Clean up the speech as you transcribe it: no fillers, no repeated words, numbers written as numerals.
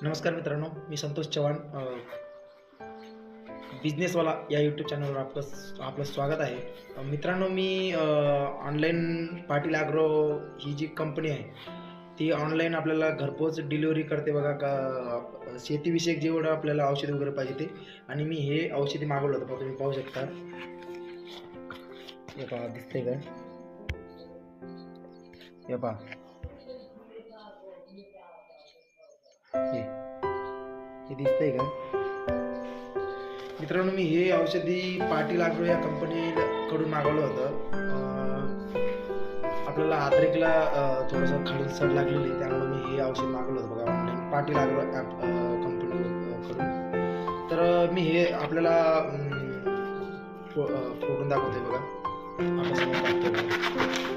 नमस्कार मित्रांनो, मी संतोष चव्हाण बिझनेसवाला या यूट्यूब चॅनलवर आपलं स्वागत आहे. मित्रांनो, मी ऑनलाईन पाटील ॲग्रो ही जी कंपनी आहे ती ऑनलाईन आपल्याला घरपोच डिलिव्हरी करते बघा. का शेतीविषयक जेवढं आपल्याला औषध वगैरे पाहिजे ते, आणि मी हे औषधी मागवलं होतं. तुम्ही पाहू शकता, हे पहा दिसतंय का? हे पहा, हे दिसतंय का मित्रांनो? मी हे औषधी पाटील ॲग्रो या कंपनीकडून मागवलं होतं. आपल्याला अद्रकला थोडंसं खालून सड लागलेली आहे, त्यामुळे मी हे औषध मागवलं होतं बघा ऑनलाईन पाटील ॲग्रो ॲप कंपनीकडून. तर मी हे आपल्याला फोडून दाखवतोय बघा. आपल्यासमोर दाखवतोय बघा.